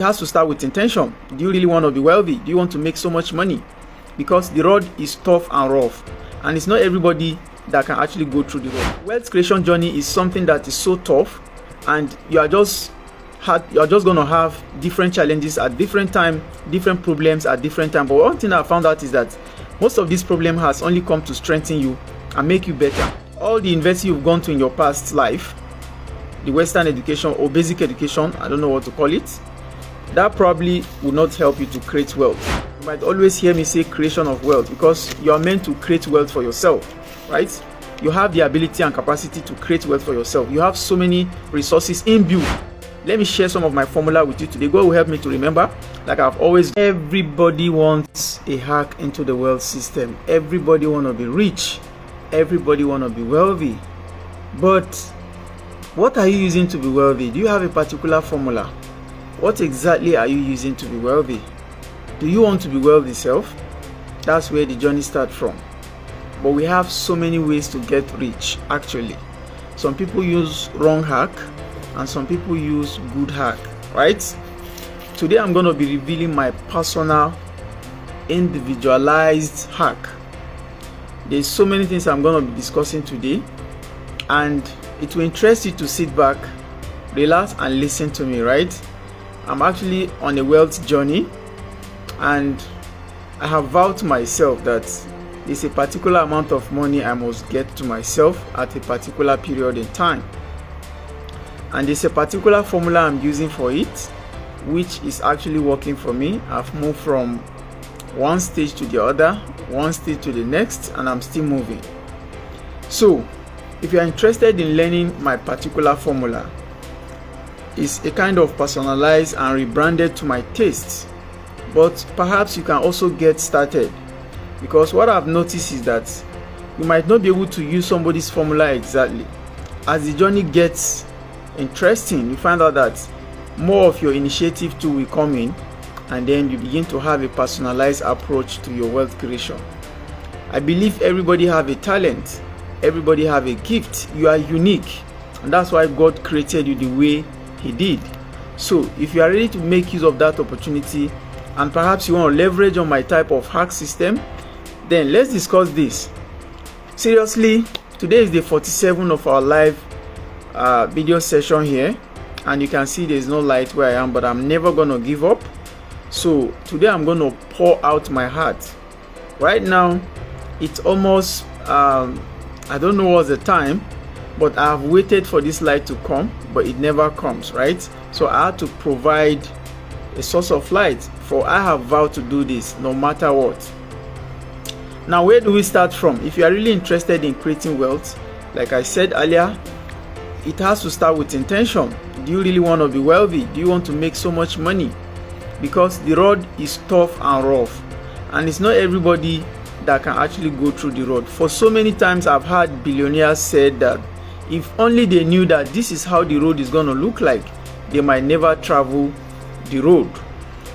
It has to start with intention. Do you really want to be wealthy? Do you want to make so much money? Because the road is tough and rough, and it's not everybody that can actually go through the road. Wealth creation journey is something that is so tough, and you're just going to have different challenges at different time, different problems at different time. But one thing I found out is that most of this problem has only come to strengthen you and make you better. All the university you've gone to in your past life, the Western education or basic education, I don't know what to call it, that probably will not help you to create wealth. You might always hear me say creation of wealth, because you are meant to create wealth for yourself, right? You have the ability and capacity to create wealth for yourself. You have so many resources inbuilt. Let me share some of my formula with you today. God will help me to remember. Like I've always, everybody wants a hack into the wealth system. Everybody want to be rich. Everybody want to be wealthy. But what are you using to be wealthy? Do you have a particular formula? What exactly are you using to be wealthy? Do you want to be wealthy self? That's where the journey starts from. But we have so many ways to get rich, actually. Some people use wrong hack, and some people use good hack, right? Today I'm going to be revealing my personal, individualized hack. There's so many things I'm going to be discussing today, and it will interest you to sit back, relax, and listen to me, right? I'm actually on a wealth journey, and I have vowed to myself that there's a particular amount of money I must get to myself at a particular period in time. And there's a particular formula I'm using for it, which is actually working for me. I've moved from one stage to the other, one stage to the next, and I'm still moving. So if you're interested in learning my particular formula, it's a kind of personalized and rebranded to my tastes, but perhaps you can also get started, because what I've noticed is that you might not be able to use somebody's formula exactly. As the journey gets interesting, you find out that more of your initiative too will come in, and then you begin to have a personalized approach to your wealth creation. I believe everybody have a talent, everybody have a gift. You are unique, and that's why God created you the way He did. So if you are ready to make use of that opportunity, and perhaps you want to leverage on my type of hack system, then let's discuss this. Seriously, today is the 47 of our live video session here, and you can see there's no light where I am, but I'm never gonna give up. So today I'm gonna pour out my heart. Right now it's almost I don't know what's the time, but I've waited for this light to come, but it never comes, right? So I had to provide a source of light, for I have vowed to do this no matter what. Now, where do we start from? If you are really interested in creating wealth, like I said earlier, it has to start with intention. Do you really want to be wealthy? Do you want to make so much money? Because the road is tough and rough, and it's not everybody that can actually go through the road. For so many times I've heard billionaires said that if only they knew that this is how the road is going to look like, they might never travel the road.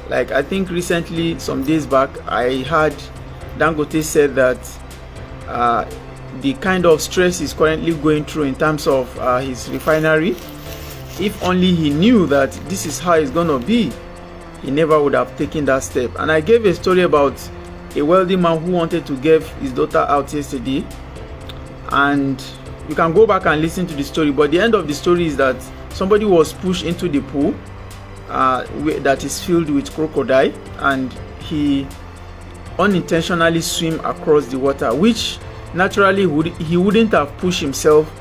Like I think recently, some days back, I heard Dangote said that the kind of stress he's currently going through in terms of his refinery, if only he knew that this is how it's gonna be, he never would have taken that step. And I gave a story about a wealthy man who wanted to give his daughter out yesterday, and you can go back and listen to the story, but the end of the story is that somebody was pushed into the pool that is filled with crocodile, and he unintentionally swim across the water, which naturally he wouldn't have pushed himself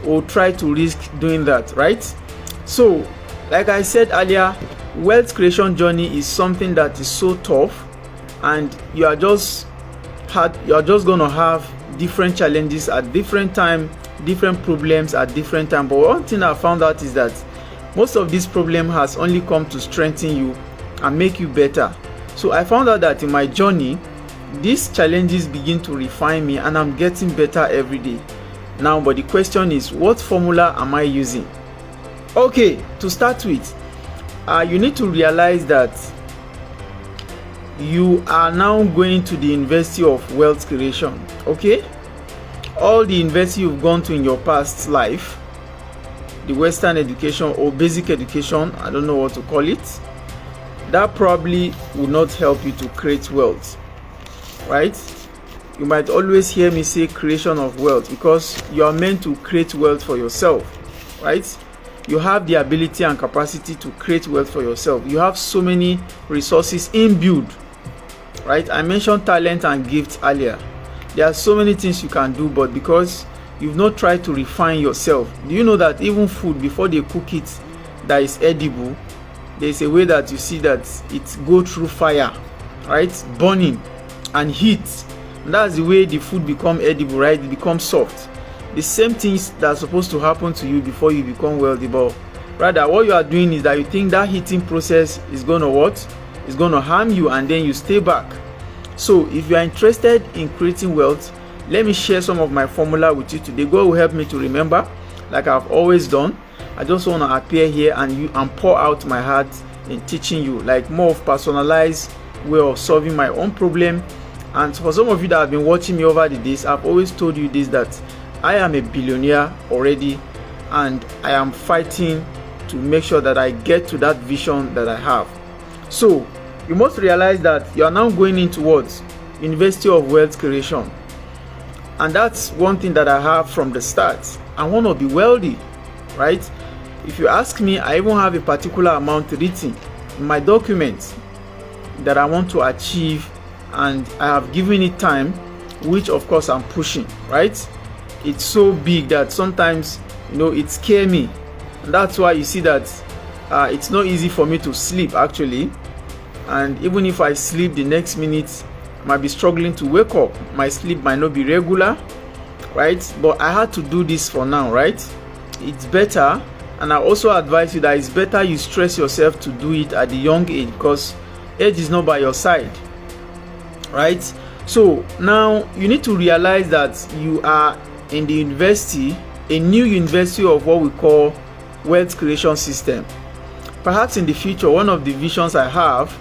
or try to risk doing that, right? So like I said earlier, wealth creation journey is something that is so tough, and you're just gonna have different challenges at different time, different problems at different time. But one thing I found out is that most of this problem has only come to strengthen you and make you better. So I found out that in my journey, these challenges begin to refine me, and I'm getting better every day. Now, but the question is, what formula am I using? Okay, to start with, you need to realize that you are now going to the University of Wealth Creation. Okay, all the university you've gone to in your past life, the Western education or basic education, I don't know what to call it, that probably will not help you to create wealth, right? You might always hear me say creation of wealth, because you are meant to create wealth for yourself, right? You have the ability and capacity to create wealth for yourself. You have so many resources inbuilt, right? I mentioned talent and gifts earlier. There are so many things you can do, but because you've not tried to refine yourself. Do you know that even food, before they cook it that is edible, there's a way that you see that it go through fire, right? Burning and heat. And that's the way the food become edible, right? It becomes soft. The same things that are supposed to happen to you before you become wealthy, but rather what you are doing is that you think that heating process is gonna what? It's gonna harm you, and then you stay back. So if you are interested in creating wealth, let me share some of my formula with you today. God will help me to remember, like I've always done. I just want to appear here and pour out my heart in teaching you, like more of personalized way of solving my own problem. And for some of you that have been watching me over the days, I've always told you this, that I am a billionaire already, and I am fighting to make sure that I get to that vision that I have. So you must realize that you are now going into what? University of Wealth Creation. And that's one thing that I have from the start. I want to be wealthy, right? If you ask me, I even have a particular amount written in my documents that I want to achieve, and I have given it time, which of course I'm pushing, right? It's so big that sometimes, it scares me. And that's why you see that it's not easy for me to sleep, actually. And even if I sleep, the next minute I might be struggling to wake up. My sleep might not be regular, right? But I had to do this for now, right? It's better, and I also advise you that it's better you stress yourself to do it at the young age, because age is not by your side, right? So now you need to realize that you are in the university, a new university of what we call wealth creation system. Perhaps in the future, one of the visions I have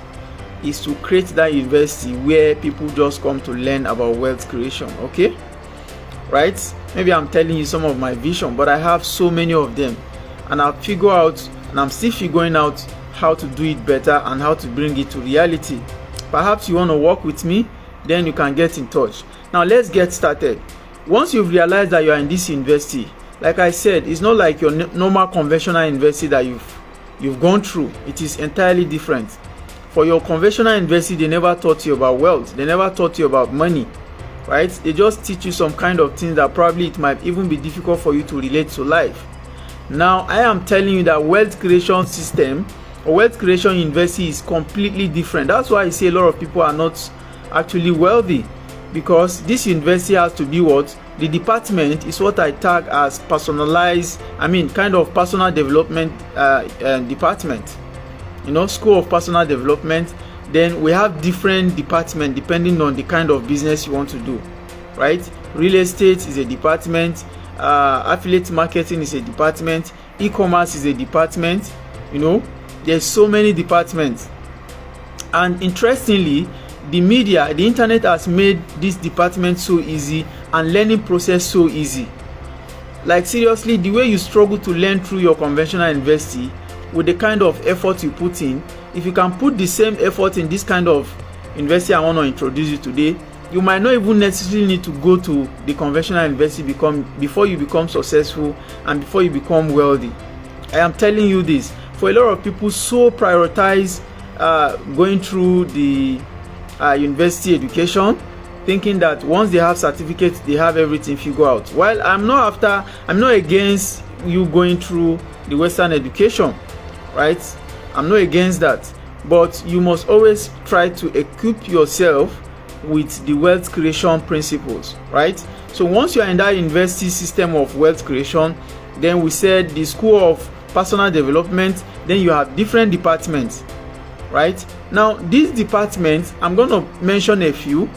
is to create that university where people just come to learn about wealth creation, okay? Right? Maybe I'm telling you some of my vision, but I have so many of them, and I'll figure out, and I'm still figuring out how to do it better and how to bring it to reality. Perhaps you want to work with me, then you can get in touch. Now let's get started. Once you've realized that you are in this university, like I said, it's not like your normal conventional university that you've gone through. It is entirely different. For your conventional university, they never taught you about wealth. They never taught you about money, right? They just teach you some kind of things that probably it might even be difficult for you to relate to life. Now, I am telling you that wealth creation system or wealth creation university is completely different. That's why I say a lot of people are not actually wealthy, because this university has to be what? The department is what I tag as personalized, kind of personal development department. School of personal development. Then we have different departments depending on the kind of business you want to do, right? Real estate is a department, affiliate marketing is a department, e-commerce is a department. There's so many departments. And interestingly, the media, the internet has made this department so easy and learning process so easy. Like seriously, the way you struggle to learn through your conventional university, with the kind of effort you put in, if you can put the same effort in this kind of university I want to introduce you today, you might not even necessarily need to go to the conventional university before you become successful and before you become wealthy. I am telling you this. For a lot of people, so prioritize going through the university education, thinking that once they have certificates, they have everything figured out. While I'm not against you going through the Western education, right? I'm not against that, but you must always try to equip yourself with the wealth creation principles, right? So once you are in that university system of wealth creation, then we said the school of personal development, then you have different departments, right? Now these departments, I'm going to mention a few,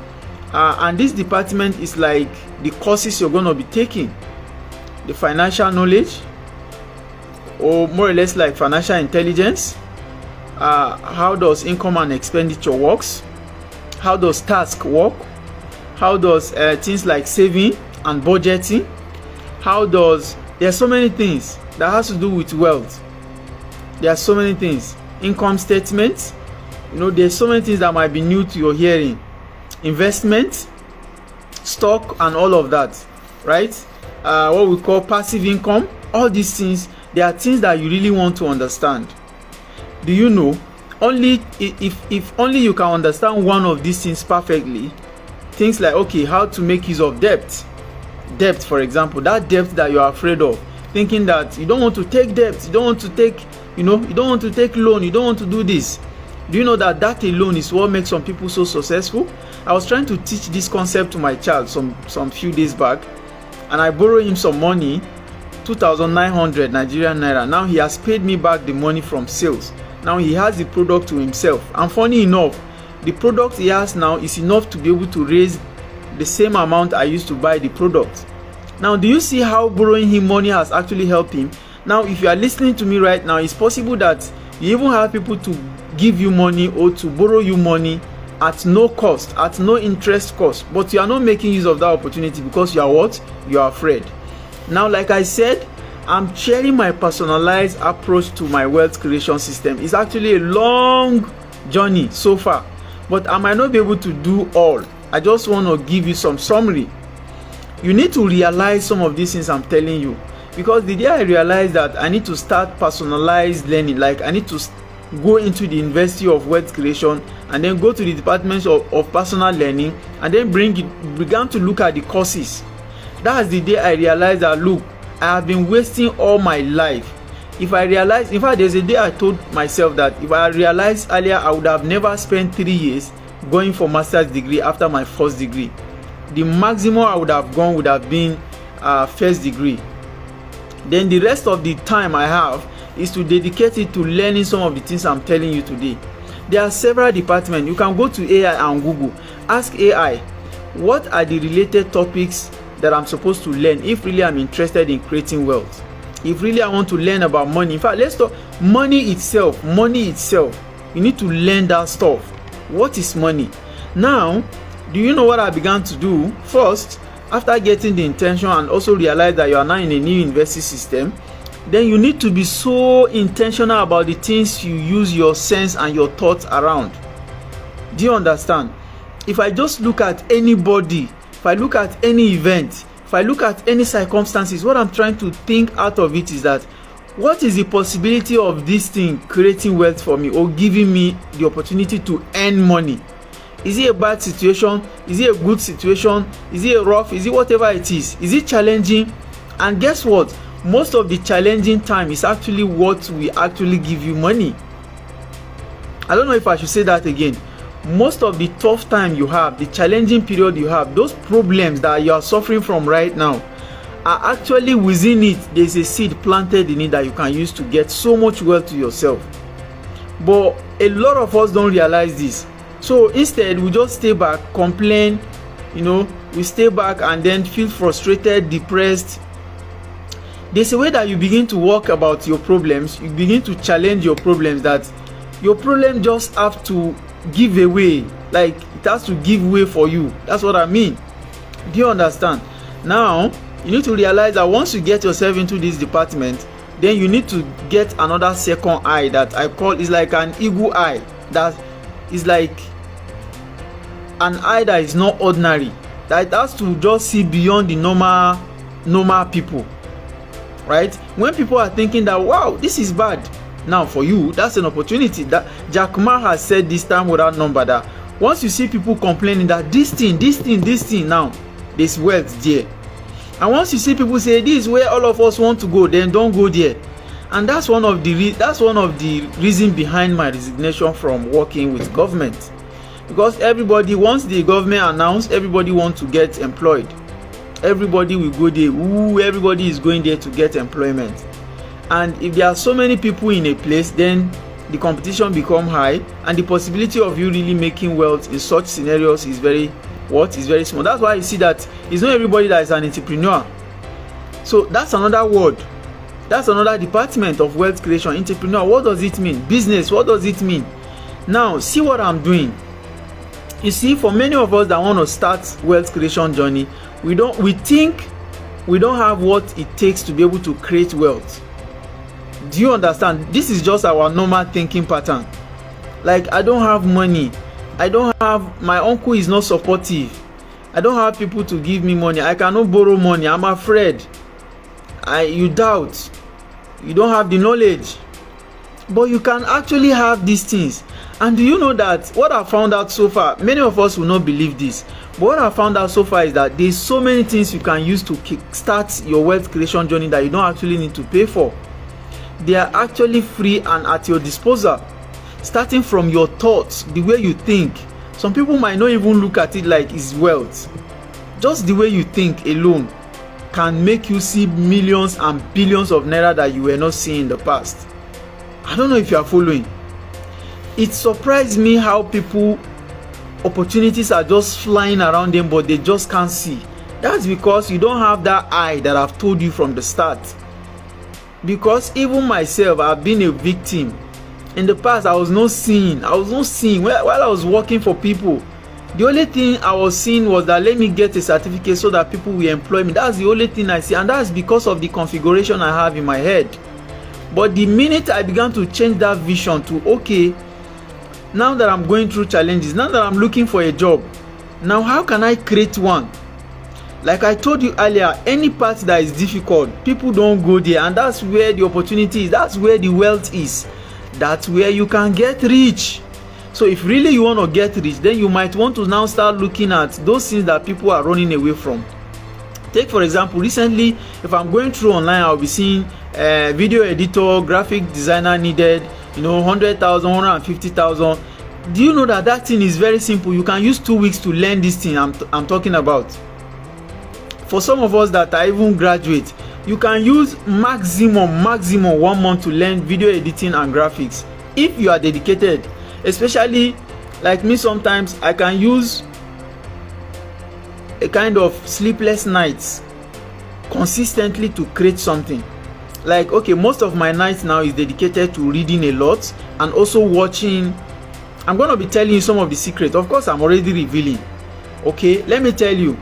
and this department is like the courses you're going to be taking: the financial knowledge, or more or less like financial intelligence. How does income and expenditure works? How does task work? How does things like saving and budgeting? There's so many things that has to do with wealth. There are so many things. Income statements, there's so many things that might be new to your hearing. Investment, stock, and all of that, right? What we call passive income. All these things, they are things that you really want to understand. Do you know, only if only you can understand one of these things perfectly, things like, okay, how to make use of debt, for example, that debt that you are afraid of, thinking that you don't want to take debt, you don't want to take, you don't want to take loan, you don't want to do this. Do you know that alone is what makes some people so successful? I was trying to teach this concept to my child some few days back, and I borrowed him some money, 2,900 Nigerian naira. Now he has paid me back the money from sales. Now he has the product to himself, and funny enough, the product he has now is enough to be able to raise the same amount I used to buy the product. Now, do you see how borrowing him money has actually helped him? Now, if you are listening to me right now, it's possible that you even have people to give you money or to borrow you money at no cost, at no interest cost, but you are not making use of that opportunity because you are what? You are afraid. Now, like I said, I'm sharing my personalized approach to my wealth creation system. It's actually a long journey so far, but I might not be able to do all. I just want to give you some summary. You need to realize some of these things I'm telling you, because the day I realized that I need to start personalized learning, like I need to go into the University of Wealth Creation and then go to the departments of personal learning and then began to look at the courses. That's the day I realized that, look, I have been wasting all my life. If I realized, in fact, there's a day I told myself that if I realized earlier, I would have never spent 3 years going for master's degree after my first degree. The maximum I would have gone would have been first degree. Then the rest of the time I have is to dedicate it to learning some of the things I'm telling you today. There are several departments. You can go to AI and Google. Ask AI, what are the related topics that I'm supposed to learn if really I'm interested in creating wealth? If really I want to learn about money. In fact, let's talk money itself. Money itself. You need to learn that stuff. What is money? Now, do you know what I began to do? First, after getting the intention and also realize that you are now in a new university system, then you need to be so intentional about the things you use your sense and your thoughts around. Do you understand? If I just look at anybody, if I look at any event, if I look at any circumstances, what I'm trying to think out of it is that, what is the possibility of this thing creating wealth for me or giving me the opportunity to earn money? Is it a bad situation? Is it a good situation? Is it a rough? Is it whatever it is? Is it challenging? And guess what? Most of the challenging time is actually what will actually give you money. I don't know if I should say that again. Most of the tough time you have, the challenging period you have, those problems that you are suffering from right now, are actually within it. There's a seed planted in it that you can use to get so much wealth to yourself. But a lot of us don't realize this. So instead, we just stay back, complain, we stay back and then feel frustrated, depressed. There's a way that you begin to walk about your problems, you begin to challenge your problems, that your problem just have to give away, like it has to give way for you. That's what I mean. Do you understand? Now, you need to realize that once you get yourself into this department, then you need to get another second eye that I call is like an eagle eye. That is like an eye that is not ordinary, that has to just see beyond the normal people, right? When people are thinking that, wow, this is bad, now for you, that's an opportunity. That Jack Ma has said this time without number, that once you see people complaining that this thing, now there's wealth there. And once you see people say this is where all of us want to go, then don't go there. And that's one of the reason behind my resignation from working with government, because everybody, once the government announced, everybody wants to get employed. Everybody will go there. Everybody is going there to get employment. And if there are so many people in a place, then the competition become high, and the possibility of you really making wealth in such scenarios is very small. That's why you see that it's not everybody that is an entrepreneur. So that's another word. That's another department of wealth creation. Entrepreneur, what does it mean? Business, what does it mean? Now, see what I'm doing. You see, for many of us that want to start wealth creation journey, we think we don't have what it takes to be able to create wealth. Do you understand? This is just our normal thinking pattern. Like, I don't have money, my uncle is not supportive, I don't have people to give me money, I cannot borrow money, I'm afraid. You doubt, you don't have the knowledge. But you can actually have these things. And do you know that what I found out so far, many of us will not believe this, but what I found out so far is that there's so many things you can use to start your wealth creation journey that you don't actually need to pay for. They are actually free and at your disposal. Starting from your thoughts, the way you think. Some people might not even look at it like it's wealth. Just the way you think alone can make you see millions and billions of naira that you were not seeing in the past. I don't know if you are following. It surprised me how people, opportunities are just flying around them, but they just can't see. That's because you don't have that eye that I've told you from the start. Because even myself, I've been a victim. In the past, I was not seeing. While I was working for people, the only thing I was seeing was that let me get a certificate so that people will employ me. That's the only thing I see, and that's because of the configuration I have in my head. But the minute I began to change that vision to, okay, now that I'm going through challenges, now that I'm looking for a job, now how can I create one? Like I told you earlier, any part that is difficult, people don't go there, and that's where the opportunity is, that's where the wealth is, that's where you can get rich. So if really you want to get rich, then you might want to now start looking at those things that people are running away from. Take for example, recently, if I'm going through online, I'll be seeing video editor, graphic designer needed, 100,000, 150,000. Do you know that thing is very simple? You can use 2 weeks to learn this thing I'm talking about. For some of us that are even graduate, you can use maximum 1 month to learn video editing and graphics if you are dedicated. Especially like me, sometimes I can use a kind of sleepless nights consistently to create something. Like, okay, most of my nights now is dedicated to reading a lot and also watching. I'm going to be telling you some of the secrets. Of course, I'm already revealing. Okay, let me tell you.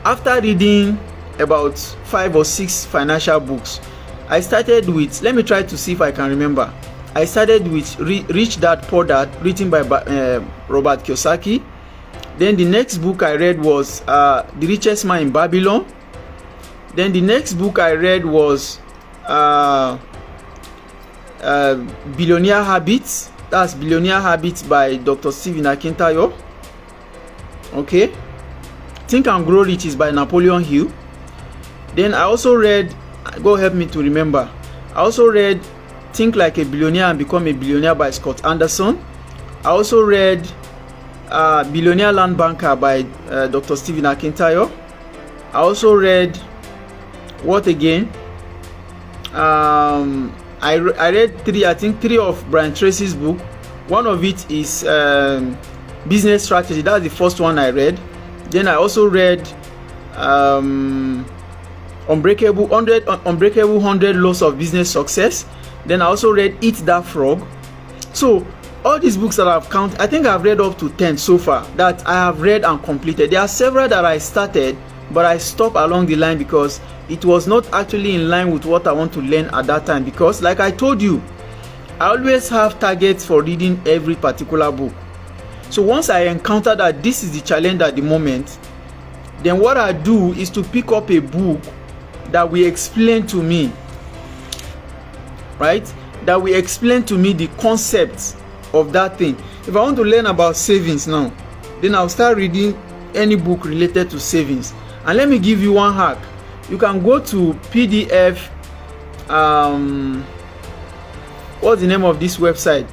After reading about 5 or 6 financial books, I started with, let me try to see if I can remember. I started with Rich Dad Poor Dad, written by Robert Kiyosaki. Then the next book I read was The Richest Man in Babylon. Then the next book I read was Billionaire Habits. That's Billionaire Habits by Dr. Stephen Akintayo. Okay. Think and Grow Rich is by Napoleon Hill. Then I also read, God help me to remember, I also read Think Like a Billionaire and Become a Billionaire by Scott Anderson. I also read Billionaire Land Banker by Dr. Stephen Akintayo. I also read, what again? I read 3 of Brian Tracy's book. One of it is Business Strategy. That's the first one I read. Then I also read Unbreakable 100 Laws of Business Success. Then I also read Eat That Frog. So all these books that I've counted, I think I've read up to 10 so far that I have read and completed. There are several that I started, but I stopped along the line because it was not actually in line with what I want to learn at that time. Because like I told you, I always have targets for reading every particular book. So once I encounter that this is the challenge at the moment, then what I do is to pick up a book that will explain to me, right? That will explain to me the concepts of that thing. If I want to learn about savings now, then I'll start reading any book related to savings. And let me give you one hack. You can go to PDF. What's the name of this website?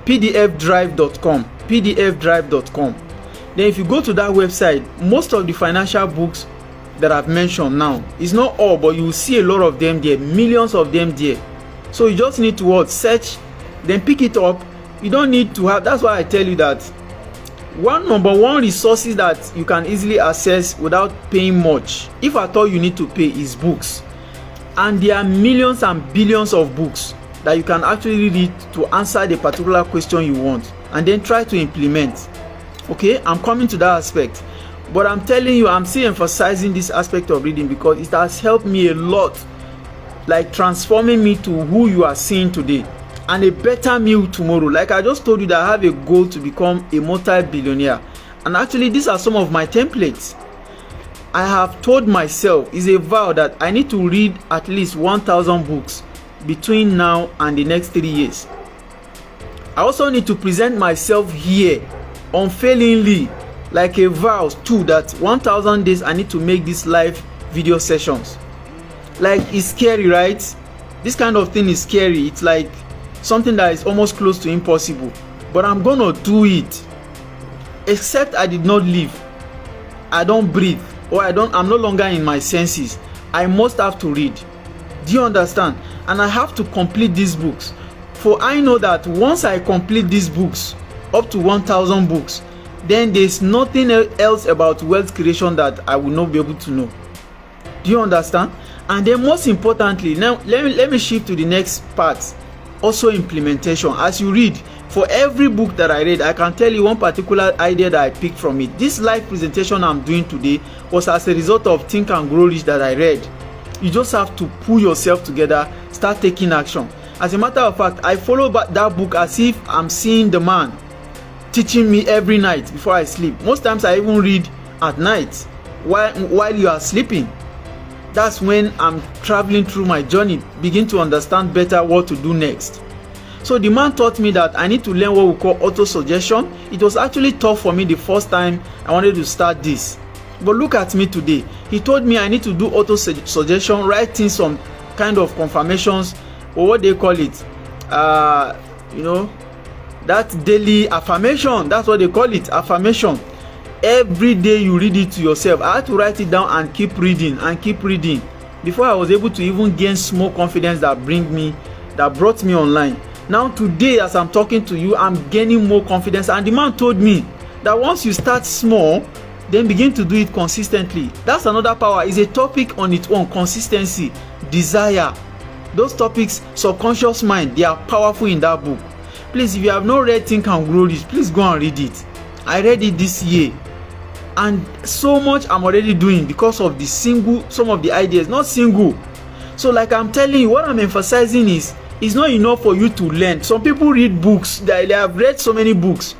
pdfdrive.com. pdfdrive.com. Then if you go to that website, most of the financial books that I've mentioned now, it's not all, but you will see a lot of them there, millions of them there. So you just need to search, then pick it up. You don't need to have, that's why I tell you that number one resources that you can easily access without paying much, if at all you need to pay, is books. And there are millions and billions of books that you can actually read to answer the particular question you want and then try to implement. Okay, I'm coming to that aspect, but I'm telling you, I'm still emphasizing this aspect of reading because it has helped me a lot like transforming me to who you are seeing today, and a better me tomorrow. Like I just told you that I have a goal to become a multi-billionaire, and actually these are some of my templates. I have told myself, is a vow, that I need to read at least 1,000 books between now and the next 3 years. I also need to present myself here unfailingly, like a vow too, that 1,000 days I need to make these live video sessions. Like, it's scary, right? This kind of thing is scary. It's like something that is almost close to impossible, but I'm gonna do it. Except I did not live, I don't breathe, or I'm no longer in my senses, I must have to read. Do you understand? And I have to complete these books. For I know that once I complete these books, up to 1,000 books, then there's nothing else about wealth creation that I will not be able to know. Do you understand? And then most importantly, now let me shift to the next part. Also implementation. As you read, for every book that I read, I can tell you one particular idea that I picked from it. This live presentation I'm doing today was as a result of Think and Grow Rich that I read. You just have to pull yourself together, start taking action. As a matter of fact, I follow that book as if I'm seeing the man teaching me every night before I sleep. Most times I even read at night while you are sleeping. That's when I'm traveling through my journey, begin to understand better what to do next. So the man taught me that I need to learn what we call auto-suggestion. It was actually tough for me the first time I wanted to start this. But look at me today. He told me I need to do auto-suggestion, writing some kind of confirmations, or what they call it. That daily affirmation. That's what they call it, affirmation. Every day you read it to yourself. I had to write it down and keep reading before I was able to even gain small confidence that brought me online. Now today, as I'm talking to you, I'm gaining more confidence. And the man told me that once you start small, then begin to do it consistently. That's another power. It's a topic on its own. Consistency, desire. Those topics, subconscious mind, they are powerful in that book. Please, if you have not read Think and Grow Rich, please go and read it. I read it this year, and so much I'm already doing because of some of the ideas, not single. So like I'm telling you, what I'm emphasizing is, it's not enough for you to learn. Some people read books, they have read so many books.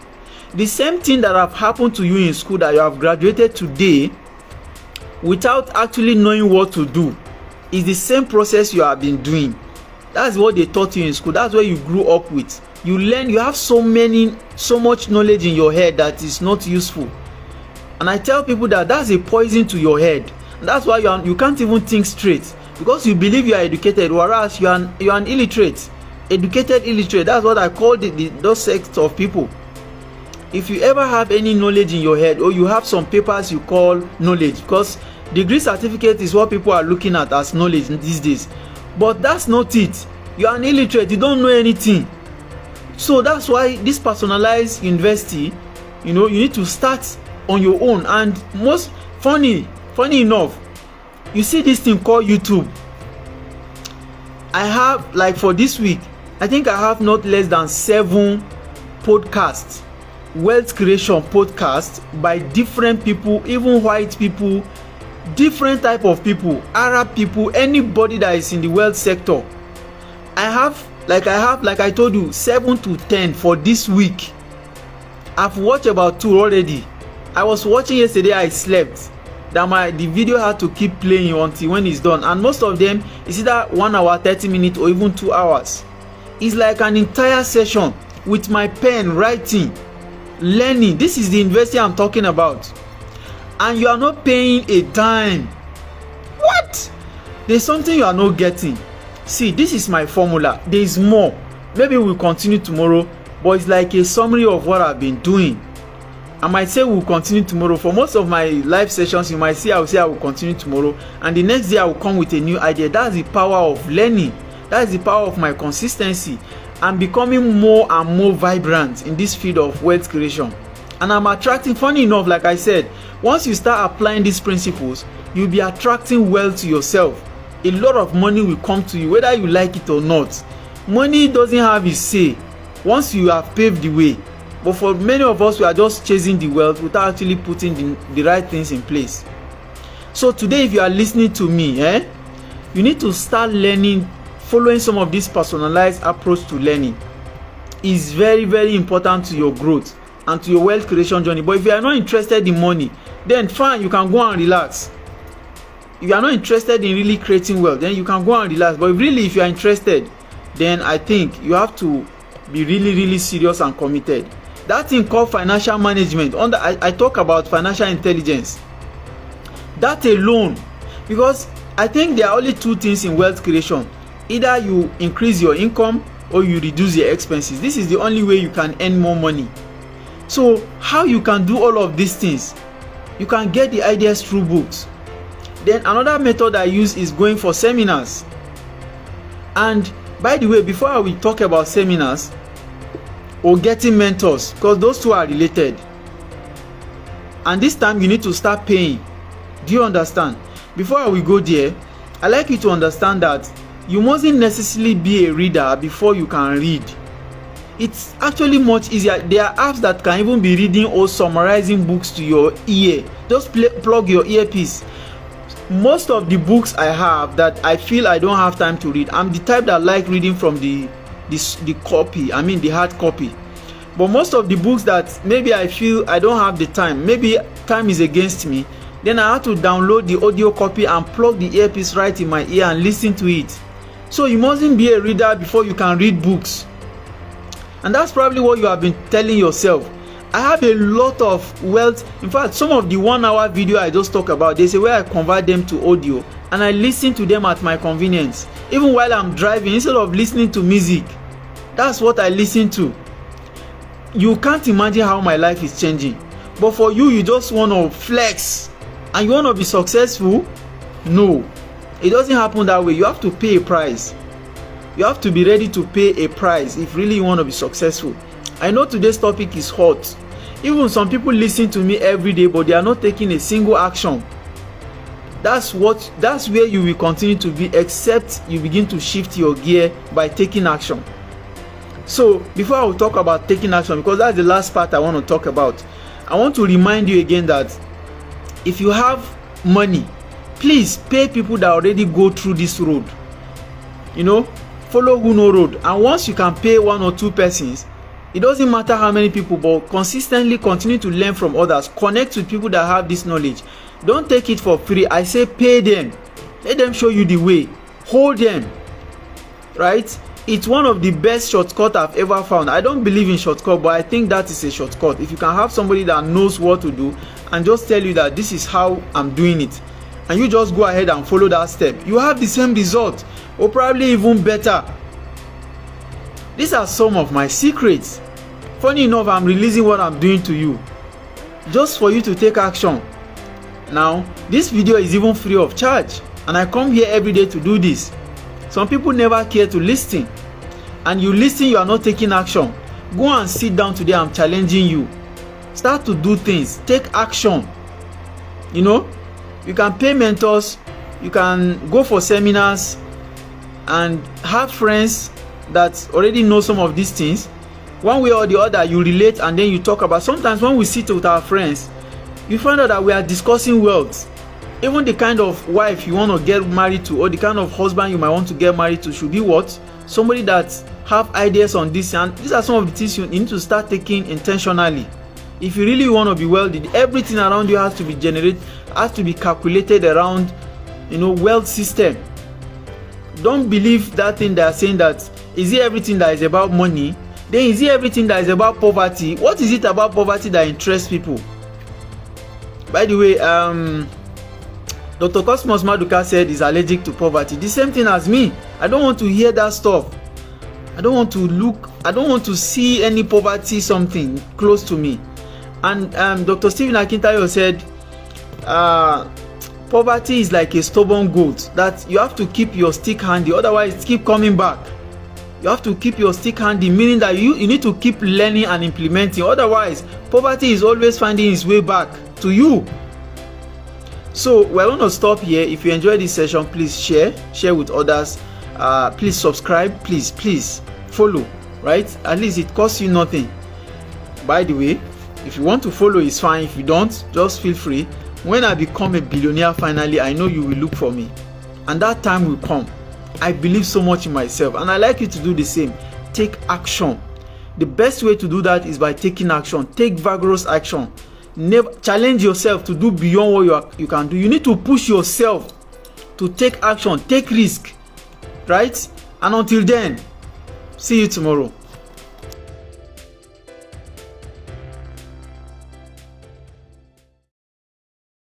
The same thing that have happened to you in school, that you have graduated today without actually knowing what to do, is the same process you have been doing. That's what they taught you in school. That's what you grew up with. You learn, you have so much knowledge in your head that is not useful. And I tell people that that's a poison to your head. And that's why you can't even think straight, because you believe you are educated, whereas you are an illiterate. Educated illiterate, that's what I call those sects of people. If you ever have any knowledge in your head, or you have some papers you call knowledge, because degree certificate is what people are looking at as knowledge these days, but that's not it. You are an illiterate, you don't know anything. So that's why this personalized university, you need to start on your own. And most funny enough, you see this thing called YouTube. I have, like, for this week, I think I have not less than 7 podcasts, wealth creation podcasts by different people, even white people, different type of people, Arab people, anybody that is in the wealth sector. I have, like I told you, 7 to 10 for this week. I've watched about 2 already. I was watching yesterday, I slept. The video had to keep playing until when it's done. And most of them is either 1 hour, 30 minutes, or even 2 hours. It's like an entire session with my pen, writing, learning. This is the university I'm talking about. And you are not paying a dime. What? There's something you are not getting. See, this is my formula. There is more. Maybe we'll continue tomorrow, but it's like a summary of what I've been doing. I might say we'll continue tomorrow. For most of my live sessions, you might see I will continue tomorrow, and the next day I will come with a new idea. That's the power of learning. That's the power of my consistency. I'm becoming more and more vibrant in this field of wealth creation. And I'm attracting, funny enough, like I said, once you start applying these principles, you'll be attracting wealth to yourself. A lot of money will come to you, whether you like it or not. Money doesn't have its say once you have paved the way. But for many of us, we are just chasing the wealth without actually putting the right things in place. So today, if you are listening to me, you need to start learning, following some of this personalized approach to learning. Is very, very important to your growth and to your wealth creation journey. But if you are not interested in money, then fine, you can go and relax. If you are not interested in really creating wealth, then you can go and relax. But really, if you are interested, then I think you have to be really, really serious and committed. That thing called financial management, I talk about financial intelligence. That alone, because I think there are only two things in wealth creation. Either you increase your income or you reduce your expenses. This is the only way you can earn more money. So how you can do all of these things? You can get the ideas through books. Then another method I use is going for seminars. And by the way, before I will talk about seminars or getting mentors, because those two are related, and this time you need to start paying. Do you understand? Before I will go there, I like you to understand that you mustn't necessarily be a reader before you can read. It's actually much easier. There are apps that can even be reading or summarizing books to your ear. Just plug your earpiece. Most of the books I have that I feel I don't have time to read, I'm the type that like reading from the copy, I mean the hard copy. But most of the books that maybe I feel I don't have the time, maybe time is against me, then I have to download the audio copy and plug the earpiece right in my ear and listen to it. So you mustn't be a reader before you can read books. And that's probably what you have been telling yourself. I have a lot of wealth. In fact, some of the 1 hour video I just talked about, there's a way I convert them to audio and I listen to them at my convenience. Even while I'm driving, instead of listening to music, that's what I listen to. You can't imagine how my life is changing. But for you, you just want to flex and you want to be successful. No, it doesn't happen that way. You have to pay a price. You have to be ready to pay a price if really you want to be successful. I know today's topic is hot. Even some people listen to me every day, but they are not taking a single action. That's where you will continue to be, except you begin to shift your gear by taking action. So before I will talk about taking action, because that's the last part I want to talk about, I want to remind you again that if you have money, please pay people that already go through this road. You know, follow who know road. And once you can pay 1 or 2 persons, it doesn't matter how many people, but consistently continue to learn from others. Connect with people that have this knowledge. Don't take it for free. I say pay them. Let them show you the way. Hold them. Right? It's one of the best shortcuts I've ever found. I don't believe in shortcut, but I think that is a shortcut. If you can have somebody that knows what to do and just tell you that this is how I'm doing it, and you just go ahead and follow that step, you have the same result or probably even better. These are some of my secrets. Funny enough, I'm releasing what I'm doing to you just for you to take action. Now, this video is even free of charge, and I come here every day to do this. Some people never care to listen, and you listen, you are not taking action. Go and sit down today. I'm challenging you. Start to do things. Take action. You know, you can pay mentors, you can go for seminars and have friends that already know some of these things. One way or the other, you relate and then you talk about. Sometimes when we sit with our friends, you find out that we are discussing wealth. Even the kind of wife you want to get married to, or the kind of husband you might want to get married to, should be what? Somebody that have ideas on this. And these are some of the things you need to start taking intentionally. If you really want to be wealthy, everything around you has to be generated, has to be calculated around, wealth system. Don't believe that thing they are saying that, is it everything that is about money? Then is it everything that is about poverty? What is it about poverty that interests people? By the way, Dr. Cosmos Maduka said he's allergic to poverty. The same thing as me. I don't want to hear that stuff. I don't want to see any poverty something close to me. And Dr. Stephen Akintayo said, poverty is like a stubborn goat that you have to keep your stick handy, otherwise it keep coming back. You have to keep your stick handy, meaning that you need to keep learning and implementing, otherwise poverty is always finding its way back to you. So we're going to stop here. If you enjoyed this session, please share with others. Please subscribe, please follow, right? At least it costs you nothing. By the way, if you want to follow, it's fine. If you don't, just feel free. When I become a billionaire finally, I know you will look for me. and that time will come. I believe so much in myself, and I like you to do the same. Take action. The best way to do that is by taking action. Take vigorous action. Never challenge yourself to do beyond what you can do. You need to push yourself to take action, take risk, right? And until then, see you tomorrow.